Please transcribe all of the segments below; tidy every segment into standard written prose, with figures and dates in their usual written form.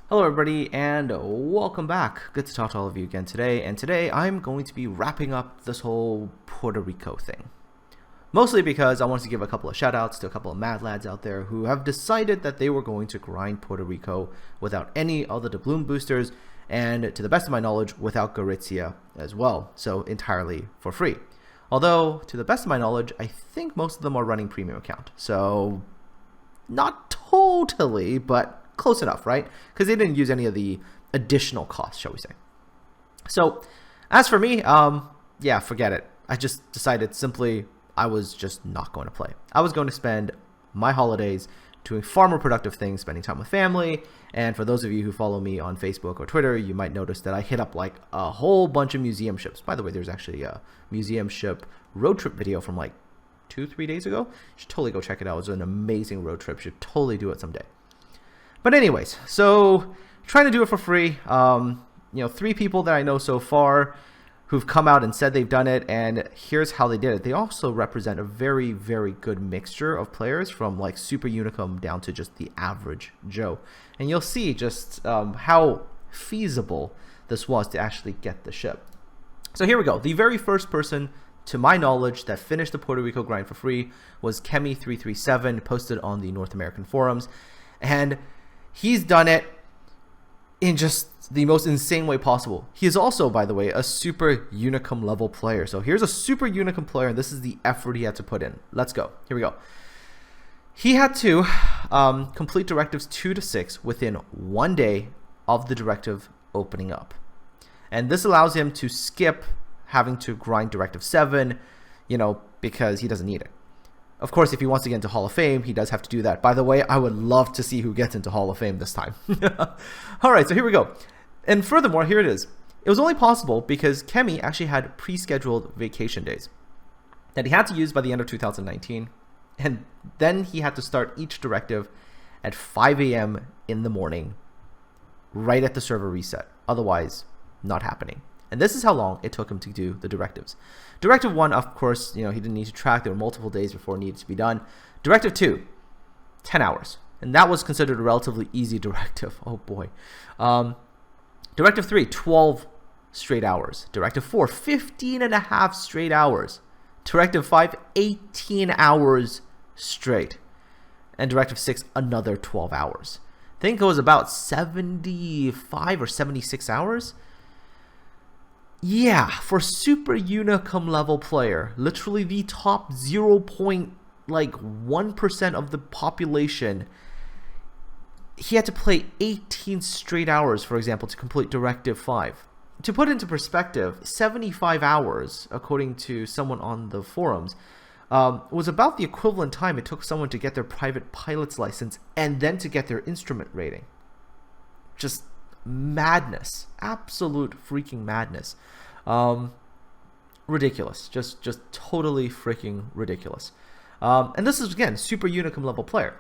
Hello everybody and welcome back. Good to talk to all of you again today. And today I'm going to be wrapping up this whole Puerto Rico thing. Mostly because I wanted to give a couple of shout outs to a couple of mad lads out there who have decided that they were going to grind Puerto Rico without any other doubloon boosters and, to the best of my knowledge, without Gorizia as well. So entirely for free. Although, to the best of my knowledge, I think most of them are running premium account. So not totally, but close enough, right? Because they didn't use any of the additional costs, shall we say. So as for me, yeah, forget it. I just decided simply I was just not going to play. I was going to spend my holidays doing far more productive things, spending time with family. And for those of you who follow me on Facebook or Twitter, you might notice that I hit up like a whole bunch of museum ships. By the way, there's actually a museum ship road trip video from like 2-3 days ago. You should totally go check it out. It was an amazing road trip. You should totally do it someday. But anyways, so trying to do it for free. 3 people that I know so far who've come out and said they've done it, and here's how they did it. They also represent a very, very good mixture of players from like Super Unicum down to just the average Joe. And you'll see just how feasible this was to actually get the ship. So here we go. The very first person, to my knowledge, that finished the Puerto Rico grind for free was Kemi337, posted on the North American forums. And he's done it in just the most insane way possible. He is also, by the way, a Super Unicum level player. So here's a Super Unicum player, and this is the effort he had to put in. Let's go. Here we go. He had to complete directives 2 to 6 within 1 day of the directive opening up. And this allows him to skip having to grind directive 7, because he doesn't need it. Of course, if he wants to get into Hall of Fame, he does have to do that. By the way, I would love to see who gets into Hall of Fame this time. All right, so here we go. And furthermore, here it is. It was only possible because Kemi actually had pre-scheduled vacation days that he had to use by the end of 2019. And then he had to start each directive at 5 a.m. in the morning, right at the server reset. Otherwise, not happening. And this is how long it took him to do the directives. Directive 1, of course, he didn't need to track. There were multiple days before it needed to be done. Directive 2, 10 hours. And that was considered a relatively easy directive. Oh, boy. Directive 3, 12 straight hours. Directive 4, 15 and a half straight hours. Directive 5, 18 hours straight. And Directive 6, another 12 hours. I think it was about 75 or 76 hours. Yeah, for Super Unicum level player, literally the top 0.1% of the population, he had to play 18 straight hours, for example, to complete Directive 5. To put it into perspective, 75 hours, according to someone on the forums, was about the equivalent time it took someone to get their private pilot's license and then to get their instrument rating. Just madness. Absolute freaking madness. Ridiculous. Just totally freaking ridiculous. And this is, again, Super Unicum level player.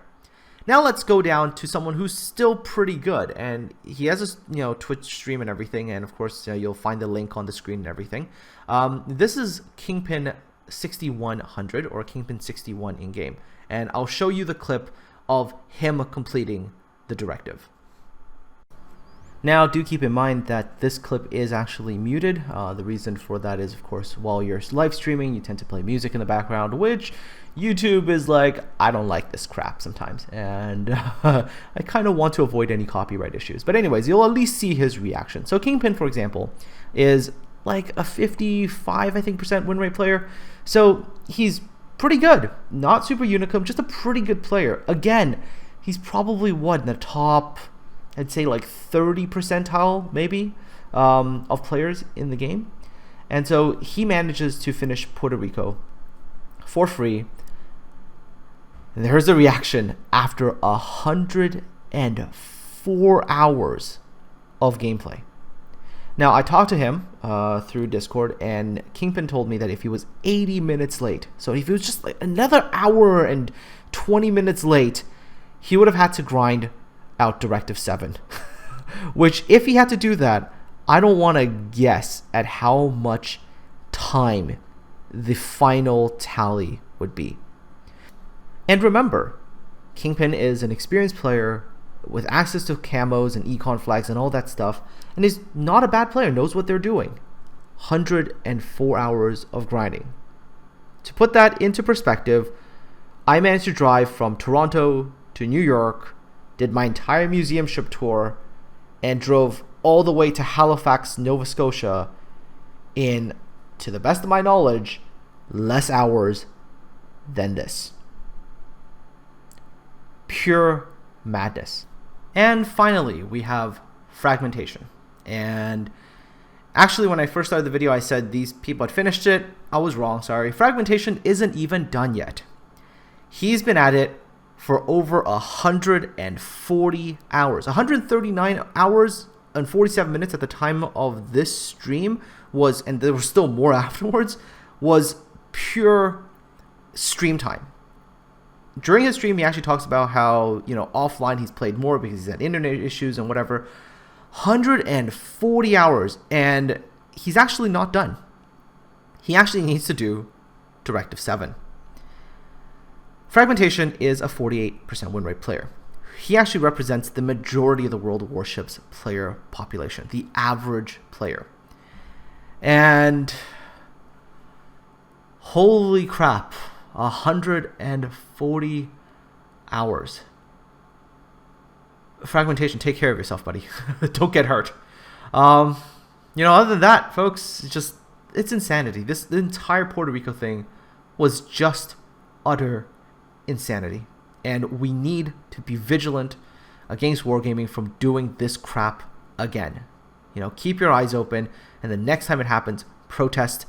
Now let's go down to someone who's still pretty good, and he has a Twitch stream and everything, and of course you'll find the link on the screen and everything. This is Kingpin 6100 or Kingpin 61 in game, and I'll show you the clip of him completing the directive. Now, do keep in mind that this clip is actually muted. The reason for that is, of course, while you're live streaming, you tend to play music in the background, which YouTube is like, I don't like this crap sometimes. And I kind of want to avoid any copyright issues. But anyways, you'll at least see his reaction. So Kingpin, for example, is like a 55, I think, % win rate player. So he's pretty good. Not Super Unicum, just a pretty good player. Again, he's probably, in the top, I'd say like 30 percentile maybe of players in the game. And so he manages to finish Puerto Rico for free. And there's the reaction after 104 hours of gameplay. Now, I talked to him through Discord, and Kingpin told me that if he was 80 minutes late, so if he was just like another hour and 20 minutes late, he would have had to grind out Directive 7. Which, if he had to do that, I don't want to guess at how much time the final tally would be. And remember, Kingpin is an experienced player with access to camos and econ flags and all that stuff, and is not a bad player, knows what they're doing. 104 hours of grinding. To put that into perspective, I managed to drive from Toronto to New York, did my entire museum ship tour, and drove all the way to Halifax, Nova Scotia in, to the best of my knowledge, less hours than this. Pure madness. And finally, we have fragmentation. And actually, when I first started the video, I said these people had finished it. I was wrong, sorry. Fragmentation isn't even done yet. He's been at it for over 140 hours. 139 hours and 47 minutes at the time of this stream was, and there was still more afterwards, was pure stream time. During his stream, he actually talks about how, offline he's played more because he's had internet issues and whatever. 140 hours, and he's actually not done. He actually needs to do Directive 7. Fragmentation is a 48% win rate player. He actually represents the majority of the World of Warships player population, the average player. And holy crap, 140 hours. Fragmentation, take care of yourself, buddy. Don't get hurt. Other than that, folks, it's insanity. The entire Puerto Rico thing was just utter insanity. And we need to be vigilant against wargaming from doing this crap again. Keep your eyes open, and the next time it happens, protest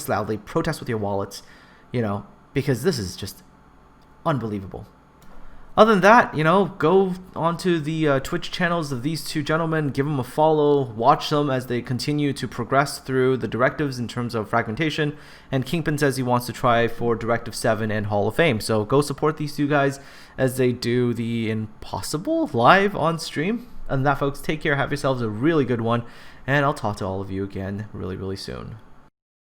loudly, protest with your wallets, because this is just unbelievable. Other than that, go onto the Twitch channels of these two gentlemen, give them a follow, watch them as they continue to progress through the directives in terms of fragmentation. And Kingpin says he wants to try for Directive 7 and Hall of Fame. So go support these two guys as they do the impossible live on stream. And that, folks, take care, have yourselves a really good one, and I'll talk to all of you again really, really soon.